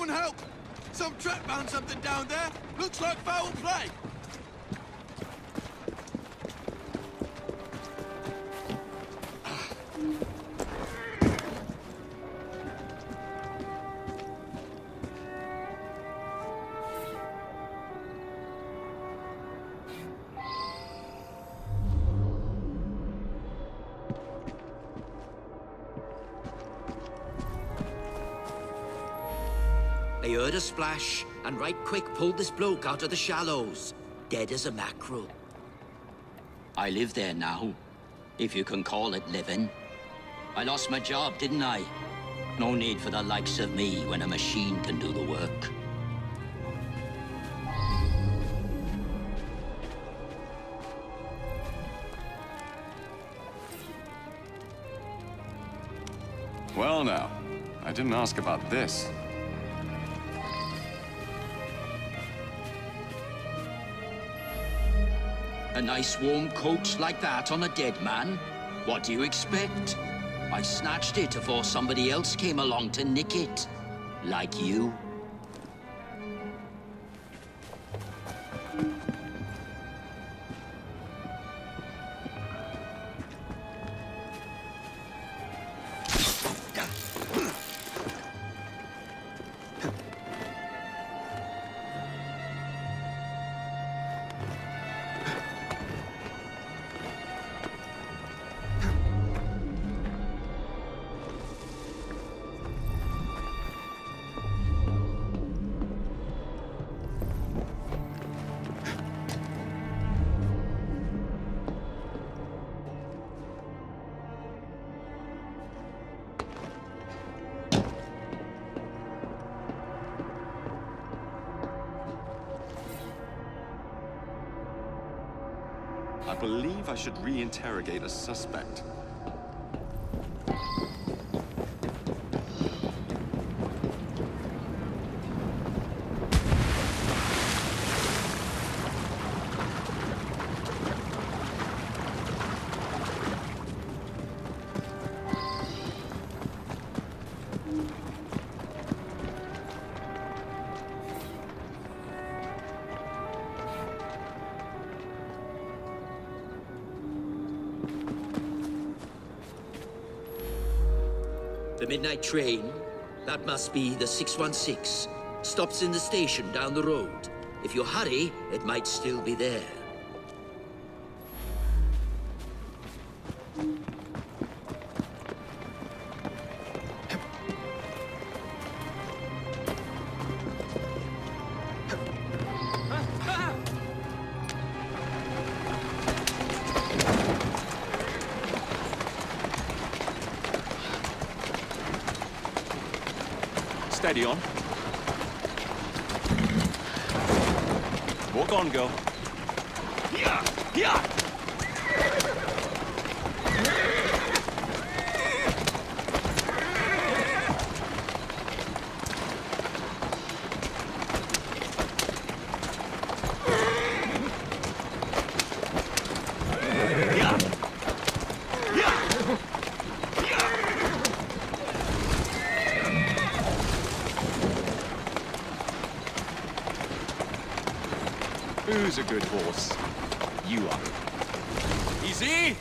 Someone help! Some trap found something down there. Looks like foul play. I heard a splash, and right quick pulled this bloke out of the shallows, dead as a mackerel. I live there now, if you can call it living. I lost my job, didn't I? No need for the likes of me when a machine can do the work. Well now, I didn't ask about this. A nice warm coat like that on a dead man? What do you expect? I snatched it before somebody else came along to nick it. Like you. I believe I should re-interrogate a suspect. The midnight train? That must be the 616. Stops in the station down the road. If you hurry, it might still be there. Steady on. Walk on, girl. Yeah! Yeah! Who's a good horse? You are. Easy!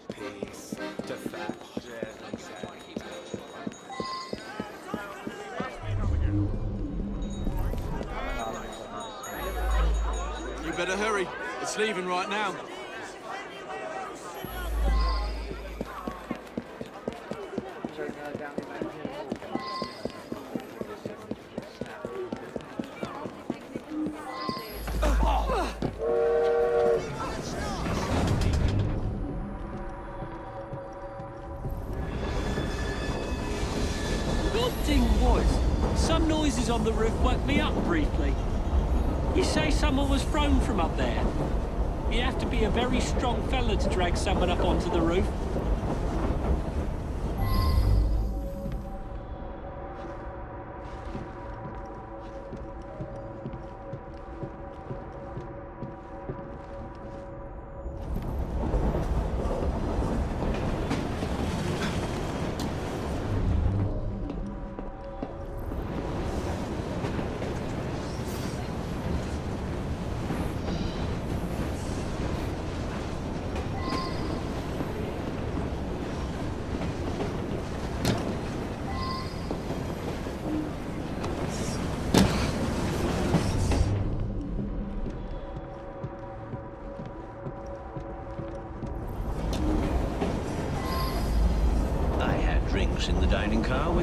Peace to fat. You better hurry. It's leaving right now. Good thing was, some noises on the roof woke me up briefly. You say someone was thrown from up there? You have to be a very strong fella to drag someone up onto the roof.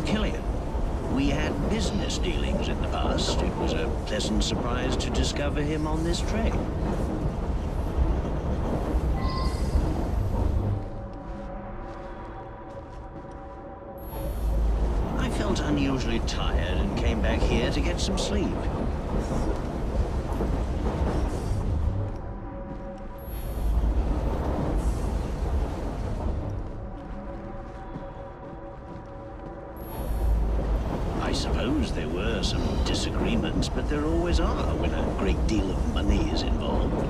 Killian. We had business dealings in the past. It was a pleasant surprise to discover him on this train. I felt unusually tired and came back here to get some sleep. I suppose there were some disagreements, but there always are when a great deal of money is involved.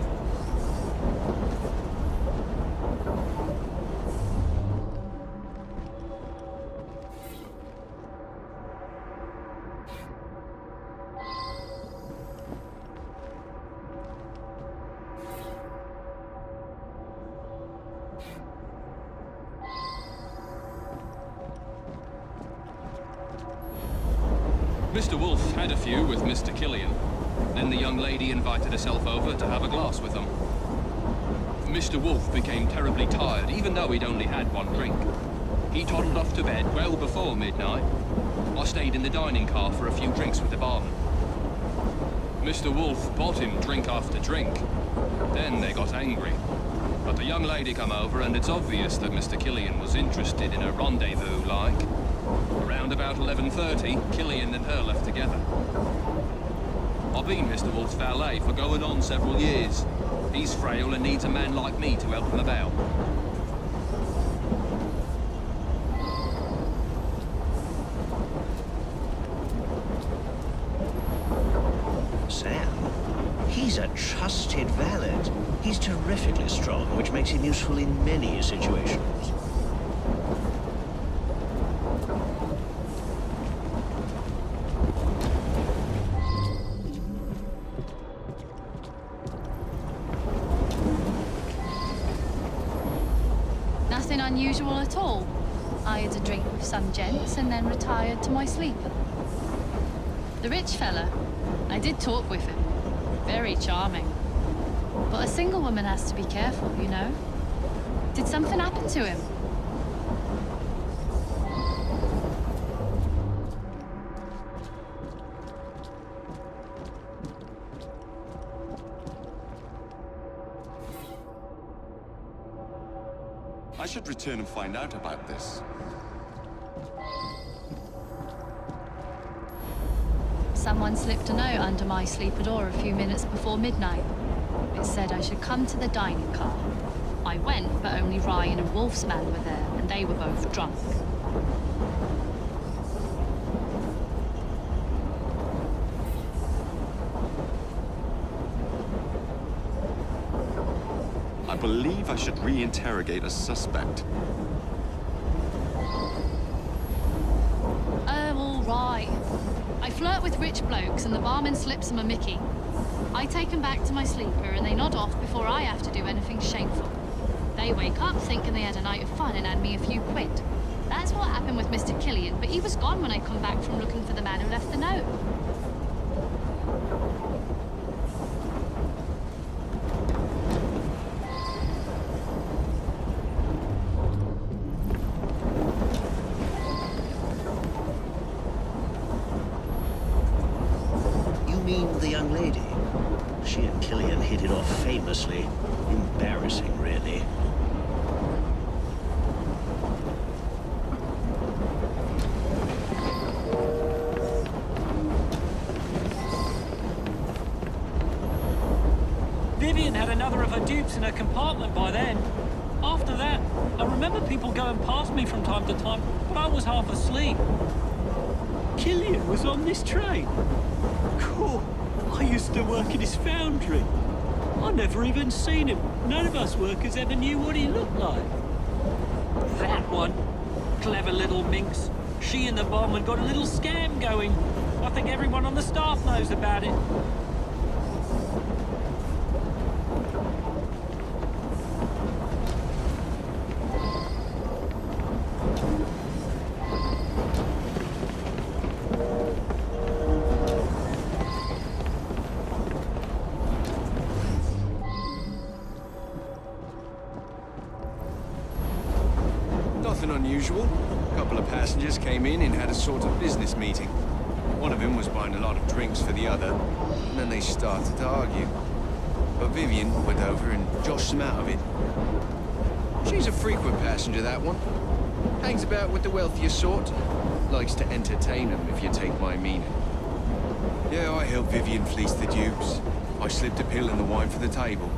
Mr. Wolf had a few with Mr. Killian. Then the young lady invited herself over to have a glass with them. Mr. Wolf became terribly tired, even though he'd only had one drink. He toddled off to bed well before midnight. I stayed in the dining car for a few drinks with the barman. Mr. Wolf bought him drink after drink. Then they got angry. But the young lady come over, and it's obvious that Mr. Killian was interested in a rendezvous, like. Around about 11:30, Killian and her left together. I've been Mr. Wolf's valet for going on several years. He's frail and needs a man like me to help him about. Sam, he's a trusted valet. He's terrifically strong, which makes him useful in many situations. Nothing unusual at all. I had a drink with some gents and then retired to my sleeper. The rich fella, I did talk with him. Very charming. But a single woman has to be careful, you know. Did something happen to him? I should return and find out about this. Someone slipped a note under my sleeper door a few minutes before midnight. It said I should come to the dining car. I went, but only Ryan and Wolf's man were there, and they were both drunk. I believe I should re-interrogate a suspect. Oh, all right. I flirt with rich blokes and the barman slips them a mickey. I take them back to my sleeper and they nod off before I have to do anything shameful. They wake up thinking they had a night of fun and hand me a few quid. That's what happened with Mr. Killian, but he was gone when I come back from looking for the man who left the note. The young lady. She and Killian hit it off famously. Embarrassing, really. Vivian had another of her dupes in her compartment by then. After that, I remember people going past me from time to time, but I was half asleep. Killian was on this train. Cool. I used to work in his foundry. I never even seen him. None of us workers ever knew what he looked like. That one. Clever little minx. She and the barman got a little scam going. I think everyone on the staff knows about it. Nothing unusual. couple of passengers came in and had a sort of business meeting. One of them was buying a lot of drinks for the other, and then they started to argue. But Vivian went over and joshed them out of it. She's a frequent passenger, that one. Hangs about with the wealthier sort. Likes to entertain them, if you take my meaning. Yeah, I helped Vivian fleece the dupes. I slipped a pill in the wine for the table.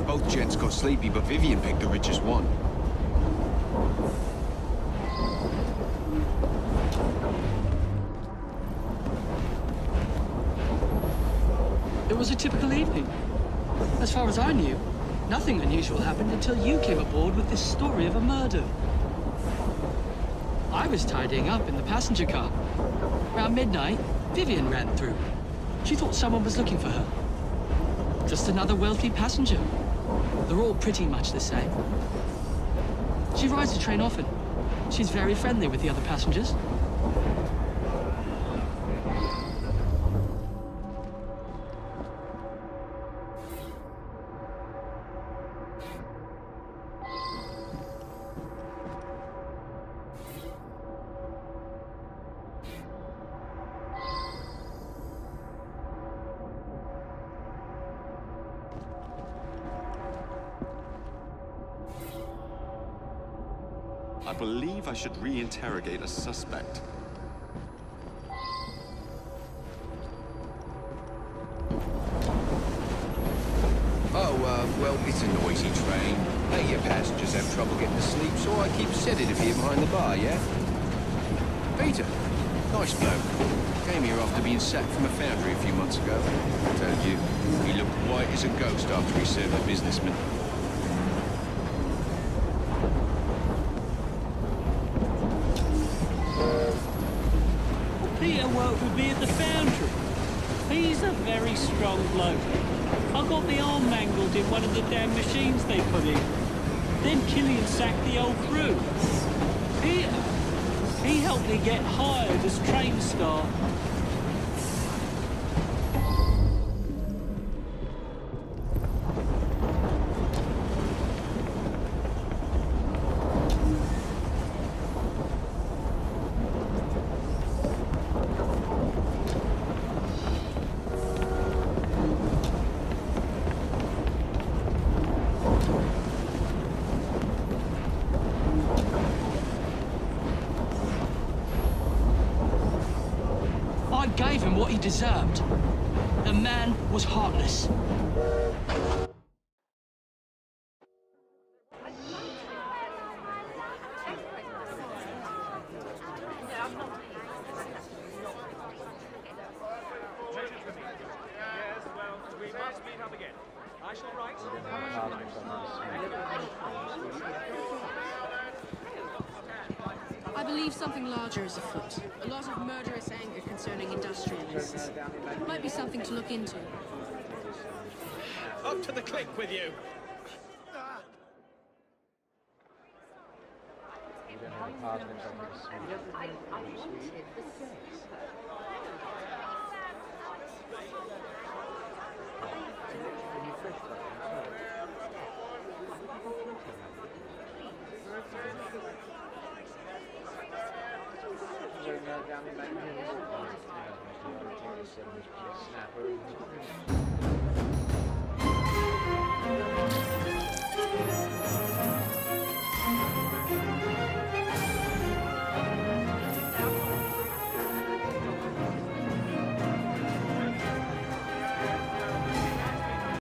Both gents got sleepy, but Vivian picked the richest one. It was a typical evening. As far as I knew, nothing unusual happened until you came aboard with this story of a murder. I was tidying up in the passenger car. Around midnight, Vivian ran through. She thought someone was looking for her. Just another wealthy passenger. They're all pretty much the same. She rides the train often. She's very friendly with the other passengers. I believe I should re-interrogate a suspect. Well, it's a noisy train. Hey, your passengers have trouble getting to sleep, so I keep sedative here behind the bar, yeah? Peter, nice bloke. Came here after being sacked from a foundry a few months ago. I tell you, he looked white as a ghost after he served a businessman. Peter worked with me at the foundry. He's a very strong bloke. I got my arm mangled in one of the damn machines they put in. Then Killian sacked the old crew. Peter, he helped me get hired as train staff. I gave him what he deserved. The man was heartless. I believe something larger is afoot. A lot of murderous anger concerning industrialists. Might be something to look into. Up to the click with you! Snapper.